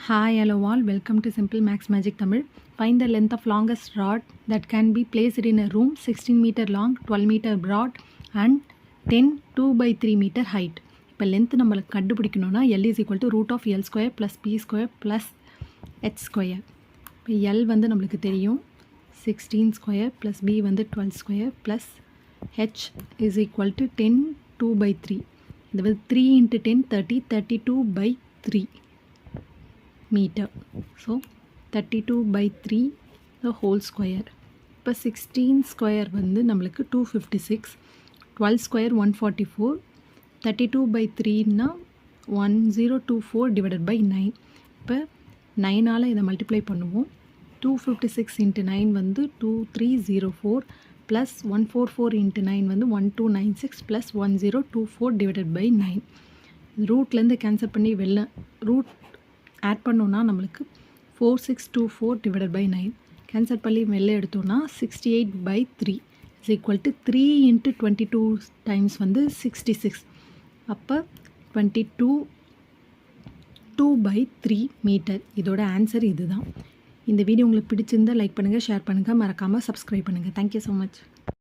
Hi, hello all. Welcome to Simple Max Magic Tamil. Find the length of longest rod that can be placed in a room 16 meter long, 12 meter broad and 10 2/3 meter height. இப்போ length நம்மளுக்கு கண்டுபிடிக்கணும்னா L is equal to root of L square plus P square plus H square. இப்போ L வந்து நம்மளுக்கு தெரியும் 16 square plus B வந்து 12 square plus H is equal to 10 2/3. இது வந்து 3 into 10 30 32/3 meter. So 32/3 the whole square. இப்போ 16 square வந்து நம்மளுக்கு 256, 12 square 144, 32/3னா 1024 divided by 9. இப்போ 9ஆல் இதை மல்டிப்ளை பண்ணுவோம். 256 into 9 வந்து 2304 plus 144 into 9 வந்து 1296 plus 1024 divided by 9. ரூட்லேருந்து கேன்சல் பண்ணி வெளில ரூட் ஆட் பண்ணோன்னா நம்மளுக்கு 4624 divided by 9 கேன்சல் பண்ணி வெளில எடுத்தோன்னா 68/3 is equal to 3 into 22 times வந்து 66. அப்போ 2/3 மீட்டர். இதோட ஆன்சர் இதுதான். இந்த வீடியோ உங்களுக்கு பிடிச்சிருந்தால் லைக் பண்ணுங்கள், ஷேர் பண்ணுங்கள், மறக்காமல் சப்ஸ்கிரைப் பண்ணுங்கள். Thank you so much.